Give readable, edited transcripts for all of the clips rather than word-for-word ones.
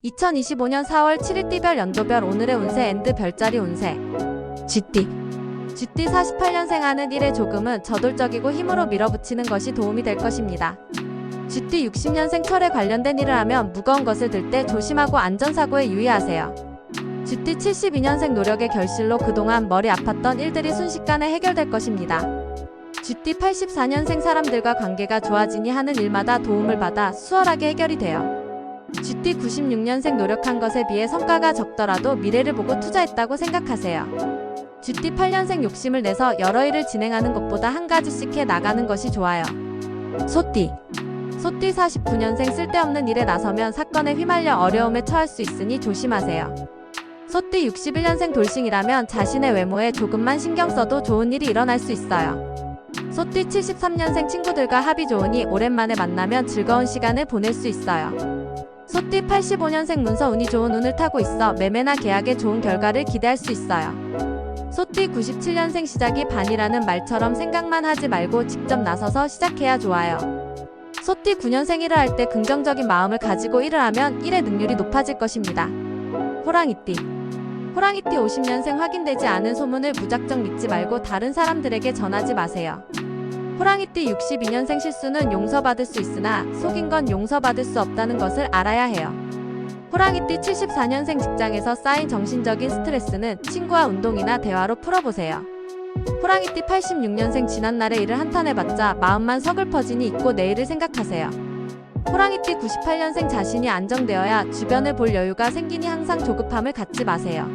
2025년 4월 7일 띠별 연도별 오늘의 운세 앤드 별자리 운세. 쥐띠 48년생 하는 일의 조금은 저돌적이고 힘으로 밀어붙이는 것이 도움이 될 것입니다. 쥐띠 60년생 철에 관련된 일을 하면 무거운 것을 들 때 조심하고 안전사고에 유의하세요. 쥐띠 72년생 노력의 결실로 그동안 머리 아팠던 일들이 순식간에 해결될 것입니다. 쥐띠 84년생 사람들과 관계가 좋아지니 하는 일마다 도움을 받아 수월하게 해결이 돼요. 쥐띠 96년생 노력한 것에 비해 성과가 적더라도 미래를 보고 투자했다고 생각하세요. 쥐띠 8년생 욕심을 내서 여러 일을 진행하는 것보다 한 가지씩 해 나가는 것이 좋아요. 소띠 49년생 쓸데없는 일에 나서면 사건에 휘말려 어려움에 처할 수 있으니 조심하세요. 소띠 61년생 돌싱이라면 자신의 외모에 조금만 신경 써도 좋은 일이 일어날 수 있어요. 소띠 73년생 친구들과 합이 좋으니 오랜만에 만나면 즐거운 시간을 보낼 수 있어요. 소띠 85년생 문서 운이 좋은 운을 타고 있어 매매나 계약에 좋은 결과를 기대할 수 있어요. 소띠 97년생 시작이 반이라는 말처럼 생각만 하지 말고 직접 나서서 시작해야 좋아요. 소띠 9년생 일을 할 때 긍정적인 마음을 가지고 일을 하면 일의 능률이 높아질 것입니다. 호랑이띠 50년생 확인되지 않은 소문을 무작정 믿지 말고 다른 사람들에게 전하지 마세요. 호랑이띠 62년생 실수는 용서받을 수 있으나 속인 건 용서받을 수 없다는 것을 알아야 해요. 호랑이띠 74년생 직장에서 쌓인 정신적인 스트레스는 친구와 운동이나 대화로 풀어보세요. 호랑이띠 86년생 지난날의 일을 한탄해봤자 마음만 서글퍼지니 잊고 내일을 생각하세요. 호랑이띠 98년생 자신이 안정되어야 주변을 볼 여유가 생기니 항상 조급함을 갖지 마세요.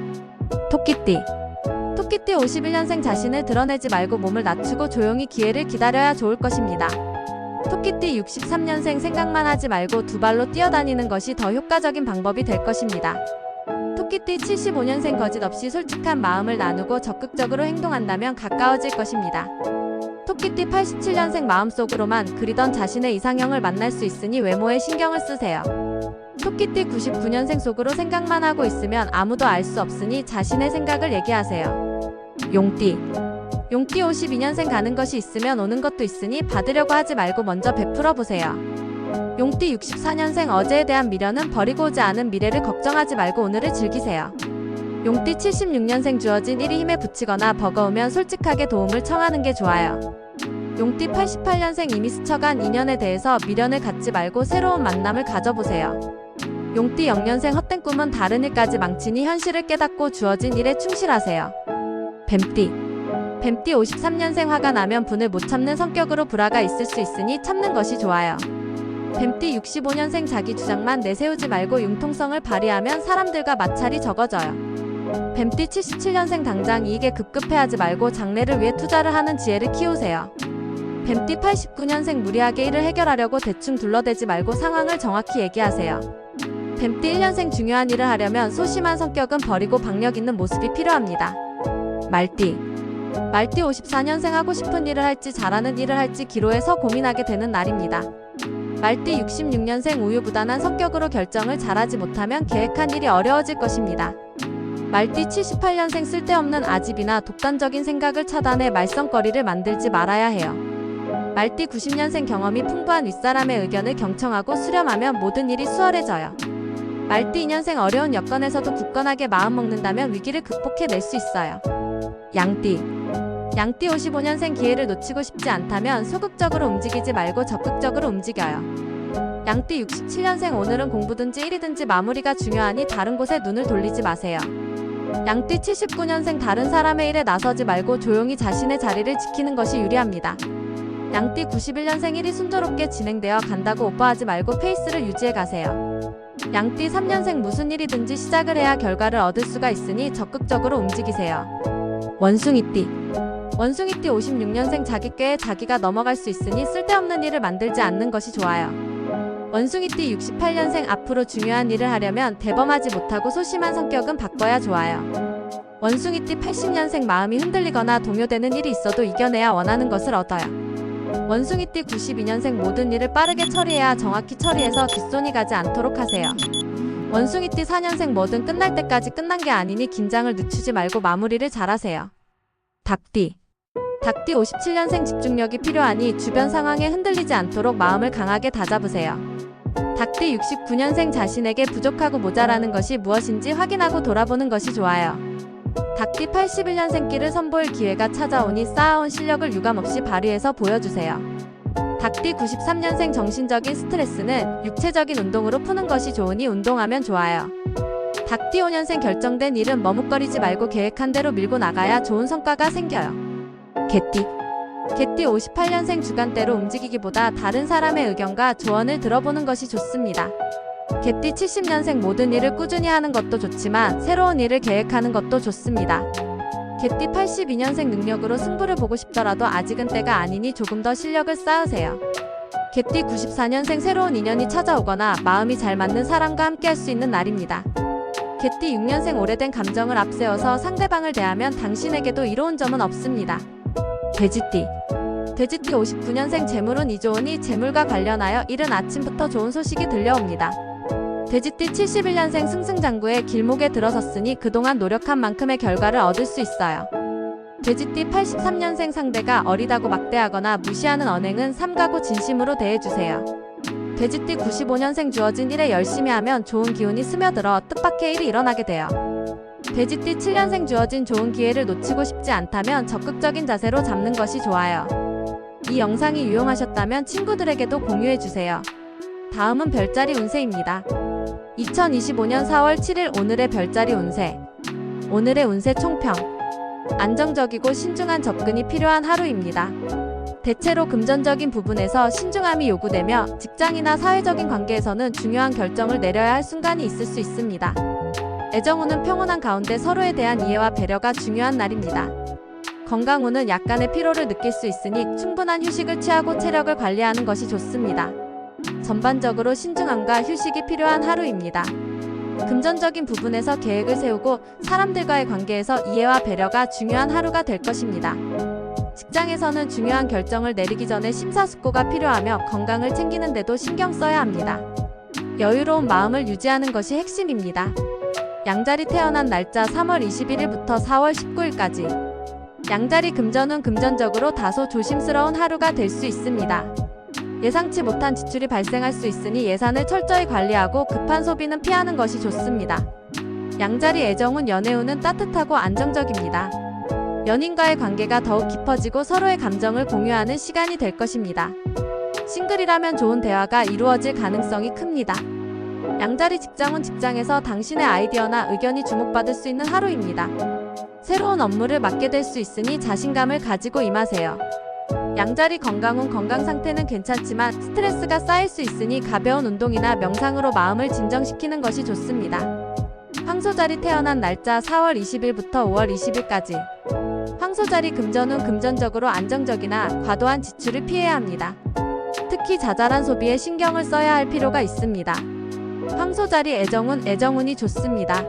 토끼띠 51년생 자신을 드러내지 말고 몸을 낮추고 조용히 기회를 기다려야 좋을 것입니다. 토끼띠 63년생 생각만 하지 말고 두 발로 뛰어다니는 것이 더 효과적인 방법이 될 것입니다. 토끼띠 75년생 거짓없이 솔직한 마음을 나누고 적극적으로 행동한다면 가까워질 것입니다. 토끼띠 87년생 마음속으로만 그리던 자신의 이상형을 만날 수 있으니 외모에 신경을 쓰세요. 토끼띠 99년생 속으로 생각만 하고 있으면 아무도 알 수 없으니 자신의 생각을 얘기하세요. 용띠 52년생 가는 것이 있으면 오는 것도 있으니 받으려고 하지 말고 먼저 베풀어 보세요. 용띠 64년생 어제에 대한 미련은 버리고 오지 않은 미래를 걱정하지 말고 오늘을 즐기세요. 용띠 76년생 주어진 일이 힘에 부치거나 버거우면 솔직하게 도움을 청하는 게 좋아요. 용띠 88년생 이미 스쳐간 인연에 대해서 미련을 갖지 말고 새로운 만남을 가져보세요. 용띠 0년생 헛된 꿈은 다른 일까지 망치니 현실을 깨닫고 주어진 일에 충실하세요. 뱀띠 53년생 화가 나면 분을 못 참는 성격으로 불화가 있을 수 있으니 참는 것이 좋아요. 뱀띠 65년생 자기 주장만 내세우지 말고 융통성을 발휘하면 사람들과 마찰이 적어져요. 뱀띠 77년생 당장 이익에 급급해하지 말고 장래를 위해 투자를 하는 지혜를 키우세요. 뱀띠 89년생 무리하게 일을 해결하려고 대충 둘러대지 말고 상황을 정확히 얘기하세요. 뱀띠 1년생 중요한 일을 하려면 소심한 성격은 버리고 박력 있는 모습이 필요합니다. 말띠 54년생 하고 싶은 일을 할지 잘하는 일을 할지 기로에서 고민하게 되는 날입니다. 말띠 66년생 우유부단한 성격으로 결정을 잘하지 못하면 계획한 일이 어려워질 것입니다. 말띠 78년생 쓸데없는 아집이나 독단적인 생각을 차단해 말썽거리를 만들지 말아야 해요. 말띠 90년생 경험이 풍부한 윗사람의 의견을 경청하고 수렴하면 모든 일이 수월해져요. 말띠 2년생 어려운 여건에서도 굳건하게 마음먹는다면 위기를 극복해낼 수 있어요. 양띠 55년생 기회를 놓치고 싶지 않다면 소극적으로 움직이지 말고 적극적으로 움직여요. 양띠 67년생 오늘은 공부든지 일이든지 마무리가 중요하니 다른 곳에 눈을 돌리지 마세요. 양띠 79년생 다른 사람의 일에 나서지 말고 조용히 자신의 자리를 지키는 것이 유리합니다. 양띠 91년생 일이 순조롭게 진행되어 간다고 오버하지 말고 페이스를 유지해 가세요. 양띠 3년생 무슨 일이든지 시작을 해야 결과를 얻을 수가 있으니 적극적으로 움직이세요. 원숭이띠 56년생 자기 꾀에 자기가 넘어갈 수 있으니 쓸데없는 일을 만들지 않는 것이 좋아요. 원숭이띠 68년생 앞으로 중요한 일을 하려면 대범하지 못하고 소심한 성격은 바꿔야 좋아요. 원숭이띠 80년생 마음이 흔들리거나 동요되는 일이 있어도 이겨내야 원하는 것을 얻어요. 원숭이띠 92년생 모든 일을 빠르게 처리해야 정확히 처리해서 뒷손이 가지 않도록 하세요. 원숭이띠 4년생 뭐든 끝날 때까지 끝난 게 아니니 긴장을 늦추지 말고 마무리를 잘하세요. 닭띠 57년생 집중력이 필요하니 주변 상황에 흔들리지 않도록 마음을 강하게 다잡으세요. 닭띠 69년생 자신에게 부족하고 모자라는 것이 무엇인지 확인하고 돌아보는 것이 좋아요. 닭띠 81년생끼를 선보일 기회가 찾아오니 쌓아온 실력을 유감없이 발휘해서 보여주세요. 닭띠 93년생 정신적인 스트레스는 육체적인 운동으로 푸는 것이 좋으니 운동하면 좋아요. 닭띠 5년생 결정된 일은 머뭇거리지 말고 계획한 대로 밀고 나가야 좋은 성과가 생겨요. 개띠 58년생 주간대로 움직이기보다 다른 사람의 의견과 조언을 들어보는 것이 좋습니다. 개띠 70년생 모든 일을 꾸준히 하는 것도 좋지만 새로운 일을 계획하는 것도 좋습니다. 개띠 82년생 능력으로 승부를 보고 싶더라도 아직은 때가 아니니 조금 더 실력을 쌓으세요. 개띠 94년생 새로운 인연이 찾아오거나 마음이 잘 맞는 사람과 함께 할 수 있는 날입니다. 개띠 6년생 오래된 감정을 앞세워서 상대방을 대하면 당신에게도 이로운 점은 없습니다. 돼지띠 59년생 재물운이 좋으니 재물과 관련하여 이른 아침부터 좋은 소식이 들려옵니다. 돼지띠 71년생 승승장구에 길목에 들어섰으니 그동안 노력한 만큼의 결과를 얻을 수 있어요. 돼지띠 83년생 상대가 어리다고 막대하거나 무시하는 언행은 삼가고 진심으로 대해주세요. 돼지띠 95년생 주어진 일에 열심히 하면 좋은 기운이 스며들어 뜻밖의 일이 일어나게 돼요. 돼지띠 7년생 주어진 좋은 기회를 놓치고 싶지 않다면 적극적인 자세로 잡는 것이 좋아요. 이 영상이 유용하셨다면 친구들에게도 공유해주세요. 다음은 별자리 운세입니다. 2025년 4월 7일 오늘의 별자리 운세. 오늘의 운세 총평. 안정적이고 신중한 접근이 필요한 하루입니다. 대체로 금전적인 부분에서 신중함이 요구되며 직장이나 사회적인 관계에서는 중요한 결정을 내려야 할 순간이 있을 수 있습니다. 애정운은 평온한 가운데 서로에 대한 이해와 배려가 중요한 날입니다. 건강운은 약간의 피로를 느낄 수 있으니 충분한 휴식을 취하고 체력을 관리하는 것이 좋습니다. 전반적으로 신중함과 휴식이 필요한 하루입니다. 금전적인 부분에서 계획을 세우고 사람들과의 관계에서 이해와 배려가 중요한 하루가 될 것입니다. 직장에서는 중요한 결정을 내리기 전에 심사숙고가 필요하며 건강을 챙기는 데도 신경 써야 합니다. 여유로운 마음을 유지하는 것이 핵심입니다. 양자리 태어난 날짜 3월 21일부터 4월 19일까지. 양자리 금전운 금전적으로 다소 조심스러운 하루가 될 수 있습니다. 예상치 못한 지출이 발생할 수 있으니 예산을 철저히 관리하고 급한 소비는 피하는 것이 좋습니다. 양자리 애정운 연애운은 따뜻하고 안정적입니다. 연인과의 관계가 더욱 깊어지고 서로의 감정을 공유하는 시간이 될 것입니다. 싱글이라면 좋은 대화가 이루어질 가능성이 큽니다. 양자리 직장운 직장에서 당신의 아이디어나 의견이 주목받을 수 있는 하루입니다. 새로운 업무를 맡게 될 수 있으니 자신감을 가지고 임하세요. 양자리 건강운 건강 상태는 괜찮지만 스트레스가 쌓일 수 있으니 가벼운 운동이나 명상으로 마음을 진정시키는 것이 좋습니다. 황소자리 태어난 날짜 4월 20일부터 5월 20일까지. 황소자리 금전운 금전적으로 안정적이나 과도한 지출을 피해야 합니다. 특히 자잘한 소비에 신경을 써야 할 필요가 있습니다. 황소자리 애정운 애정운이 좋습니다.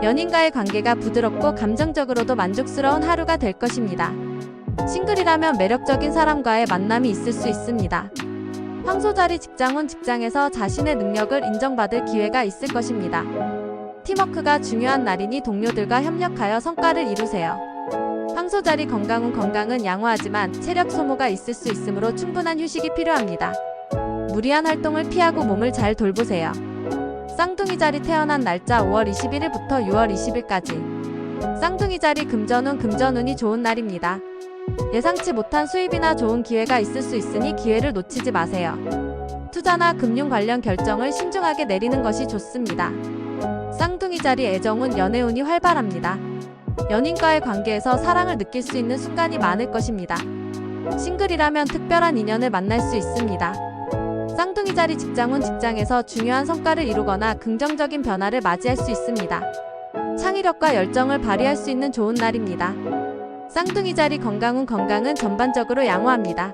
연인과의 관계가 부드럽고 감정적으로도 만족스러운 하루가 될 것입니다. 싱글이라면 매력적인 사람과의 만남이 있을 수 있습니다. 황소자리 직장운 직장에서 자신의 능력을 인정받을 기회가 있을 것입니다. 팀워크가 중요한 날이니 동료들과 협력하여 성과를 이루세요. 황소자리 건강운 건강은 양호하지만 체력 소모가 있을 수 있으므로 충분한 휴식이 필요합니다. 무리한 활동을 피하고 몸을 잘 돌보세요. 쌍둥이 자리 태어난 날짜 5월 21일부터 6월 20일까지. 쌍둥이 자리 금전운 금전운이 좋은 날입니다. 예상치 못한 수입이나 좋은 기회가 있을 수 있으니 기회를 놓치지 마세요. 투자나 금융 관련 결정을 신중하게 내리는 것이 좋습니다. 쌍둥이 자리 애정운 연애운이 활발합니다. 연인과의 관계에서 사랑을 느낄 수 있는 순간이 많을 것입니다. 싱글이라면 특별한 인연을 만날 수 있습니다. 쌍둥이 자리 직장운 직장에서 중요한 성과를 이루거나 긍정적인 변화를 맞이할 수 있습니다. 창의력과 열정을 발휘할 수 있는 좋은 날입니다. 쌍둥이 자리 건강운 건강은 전반적으로 양호합니다.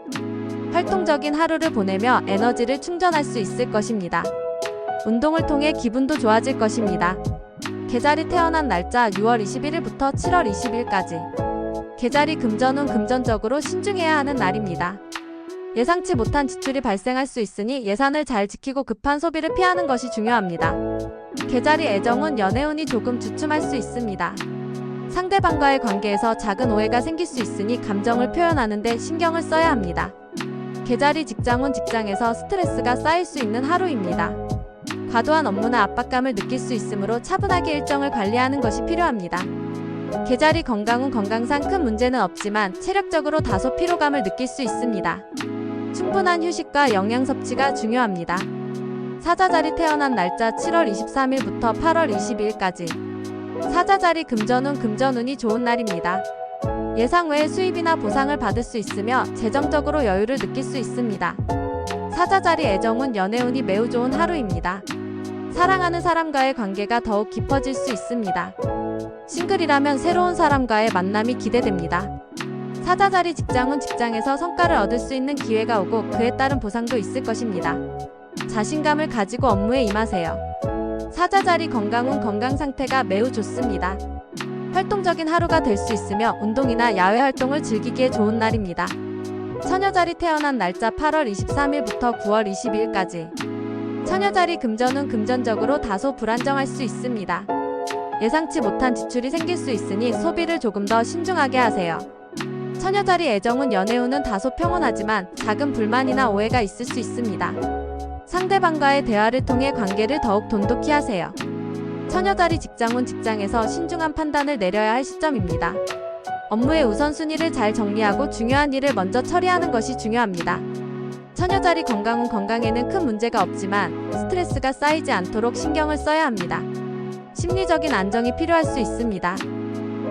활동적인 하루를 보내며 에너지를 충전할 수 있을 것입니다. 운동을 통해 기분도 좋아질 것입니다. 개자리 태어난 날짜 6월 21일부터 7월 20일까지. 개자리 금전운 금전적으로 신중해야 하는 날입니다. 예상치 못한 지출이 발생할 수 있으니 예산을 잘 지키고 급한 소비를 피하는 것이 중요합니다. 개자리 애정운 연애운이 조금 주춤할 수 있습니다. 상대방과의 관계에서 작은 오해가 생길 수 있으니 감정을 표현하는 데 신경을 써야 합니다. 계자리 직장운 직장에서 스트레스가 쌓일 수 있는 하루입니다. 과도한 업무나 압박감을 느낄 수 있으므로 차분하게 일정을 관리하는 것이 필요합니다. 계자리 건강운 건강상 큰 문제는 없지만 체력적으로 다소 피로감을 느낄 수 있습니다. 충분한 휴식과 영양 섭취가 중요합니다. 사자자리 태어난 날짜 7월 23일부터 8월 22일까지. 사자자리 금전운이 좋은 날입니다. 예상 외의 수입이나 보상을 받을 수 있으며 재정적으로 여유를 느낄 수 있습니다. 사자자리 애정운 연애운이 매우 좋은 하루입니다. 사랑하는 사람과의 관계가 더욱 깊어질 수 있습니다. 싱글이라면 새로운 사람과의 만남이 기대됩니다. 사자자리 직장운 직장에서 성과를 얻을 수 있는 기회가 오고 그에 따른 보상도 있을 것입니다. 자신감을 가지고 업무에 임하세요. 사자자리 건강운 건강 상태가 매우 좋습니다. 활동적인 하루가 될 수 있으며 운동이나 야외 활동을 즐기기에 좋은 날입니다. 처녀자리 태어난 날짜 8월 23일부터 9월 22일까지. 처녀자리 금전운 금전적으로 다소 불안정할 수 있습니다. 예상치 못한 지출이 생길 수 있으니 소비를 조금 더 신중하게 하세요. 처녀자리 애정운 연애운은 다소 평온하지만 작은 불만이나 오해가 있을 수 있습니다. 상대방과의 대화를 통해 관계를 더욱 돈독히 하세요. 처녀자리 직장운 직장에서 신중한 판단을 내려야 할 시점입니다. 업무의 우선순위를 잘 정리하고 중요한 일을 먼저 처리하는 것이 중요합니다. 처녀자리 건강운 건강에는 큰 문제가 없지만 스트레스가 쌓이지 않도록 신경을 써야 합니다. 심리적인 안정이 필요할 수 있습니다.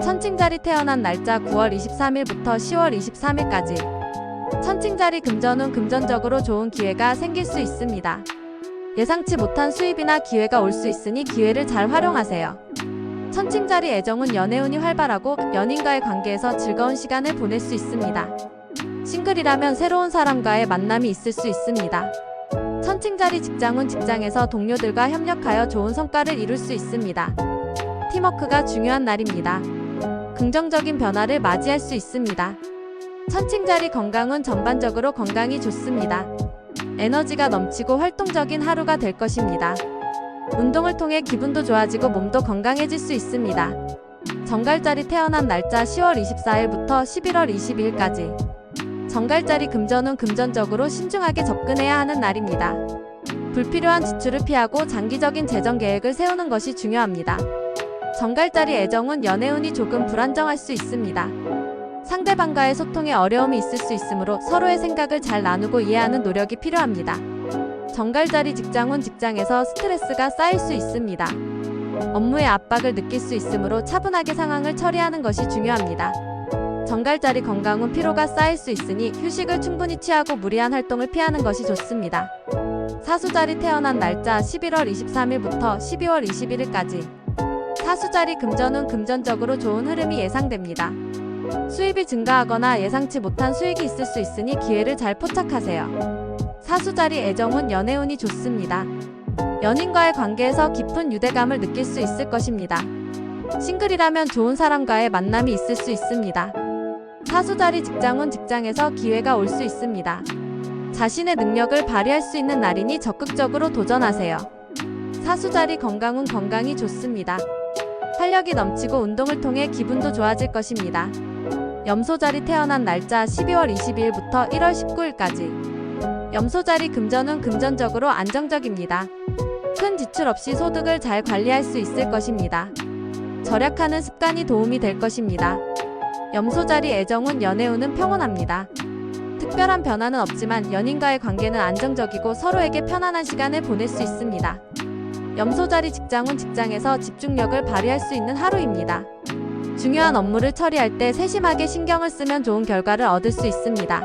천칭자리 태어난 날짜 9월 23일부터 10월 23일까지. 천칭자리 금전운 금전적으로 좋은 기회가 생길 수 있습니다. 예상치 못한 수입이나 기회가 올 수 있으니 기회를 잘 활용하세요. 천칭자리 애정운 연애운이 활발하고 연인과의 관계에서 즐거운 시간을 보낼 수 있습니다. 싱글이라면 새로운 사람과의 만남이 있을 수 있습니다. 천칭자리 직장운 직장에서 동료들과 협력하여 좋은 성과를 이룰 수 있습니다. 팀워크가 중요한 날입니다. 긍정적인 변화를 맞이할 수 있습니다. 천칭자리 건강운 전반적으로 건강이 좋습니다. 에너지가 넘치고 활동적인 하루가 될 것입니다. 운동을 통해 기분도 좋아지고 몸도 건강해질 수 있습니다. 정갈자리 태어난 날짜 10월 24일부터 11월 22일까지. 정갈자리 금전운 금전적으로 신중하게 접근해야 하는 날입니다. 불필요한 지출을 피하고 장기적인 재정 계획을 세우는 것이 중요합니다. 정갈자리 애정운 연애운이 조금 불안정할 수 있습니다. 상대방과의 소통에 어려움이 있을 수 있으므로 서로의 생각을 잘 나누고 이해하는 노력이 필요합니다. 정갈자리 직장운 직장에서 스트레스가 쌓일 수 있습니다. 업무의 압박을 느낄 수 있으므로 차분하게 상황을 처리하는 것이 중요합니다. 정갈자리 건강운 피로가 쌓일 수 있으니 휴식을 충분히 취하고 무리한 활동을 피하는 것이 좋습니다. 사수자리 태어난 날짜 11월 23일부터 12월 21일까지. 사수자리 금전운 금전적으로 좋은 흐름이 예상됩니다. 수입이 증가하거나 예상치 못한 수익이 있을 수 있으니 기회를 잘 포착하세요. 사수자리 애정운 연애운이 좋습니다. 연인과의 관계에서 깊은 유대감을 느낄 수 있을 것입니다. 싱글이라면 좋은 사람과의 만남이 있을 수 있습니다. 사수자리 직장운 직장에서 기회가 올 수 있습니다. 자신의 능력을 발휘할 수 있는 날이니 적극적으로 도전하세요. 사수자리 건강운 건강이 좋습니다. 활력이 넘치고 운동을 통해 기분도 좋아질 것입니다. 염소자리 태어난 날짜 12월 22일부터 1월 19일까지. 염소자리 금전운 금전적으로 안정적입니다. 큰 지출 없이 소득을 잘 관리할 수 있을 것입니다. 절약하는 습관이 도움이 될 것입니다. 염소자리 애정운 연애운은 평온합니다. 특별한 변화는 없지만 연인과의 관계는 안정적이고 서로에게 편안한 시간을 보낼 수 있습니다. 염소자리 직장운 직장에서 집중력을 발휘할 수 있는 하루입니다. 중요한 업무를 처리할 때 세심하게 신경을 쓰면 좋은 결과를 얻을 수 있습니다.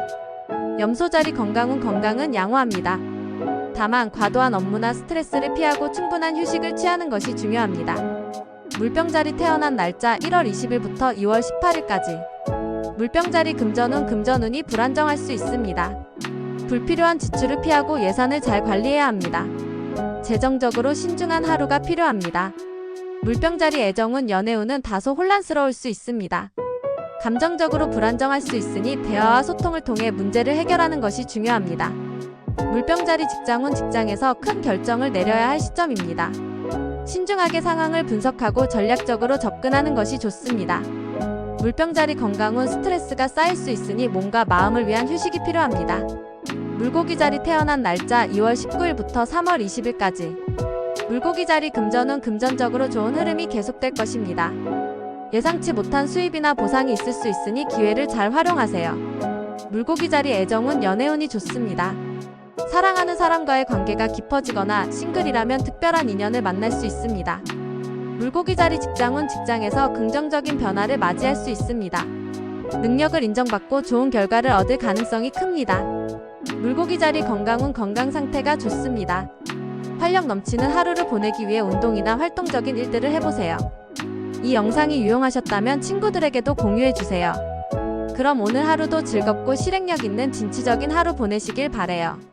염소자리 건강운 건강은 양호합니다. 다만 과도한 업무나 스트레스를 피하고 충분한 휴식을 취하는 것이 중요합니다. 물병자리 태어난 날짜 1월 20일부터 2월 18일까지. 물병자리 금전운 금전운이 불안정할 수 있습니다. 불필요한 지출을 피하고 예산을 잘 관리해야 합니다. 재정적으로 신중한 하루가 필요합니다. 물병자리 애정운 연애운은 다소 혼란스러울 수 있습니다. 감정적으로 불안정할 수 있으니 대화와 소통을 통해 문제를 해결하는 것이 중요합니다. 물병자리 직장운 직장에서 큰 결정을 내려야 할 시점입니다. 신중하게 상황을 분석하고 전략적으로 접근하는 것이 좋습니다. 물병자리 건강운 스트레스가 쌓일 수 있으니 몸과 마음을 위한 휴식이 필요합니다. 물고기자리 태어난 날짜 2월 19일부터 3월 20일까지. 물고기자리 금전운 금전적으로 좋은 흐름이 계속될 것입니다. 예상치 못한 수입이나 보상이 있을 수 있으니 기회를 잘 활용하세요. 물고기자리 애정운 연애운이 좋습니다. 사랑하는 사람과의 관계가 깊어지거나 싱글이라면 특별한 인연을 만날 수 있습니다. 물고기자리 직장운 직장에서 긍정적인 변화를 맞이할 수 있습니다. 능력을 인정받고 좋은 결과를 얻을 가능성이 큽니다. 물고기자리 건강운 건강 상태가 좋습니다. 활력 넘치는 하루를 보내기 위해 운동이나 활동적인 일들을 해보세요. 이 영상이 유용하셨다면 친구들에게도 공유해주세요. 그럼 오늘 하루도 즐겁고 실행력 있는 진취적인 하루 보내시길 바래요.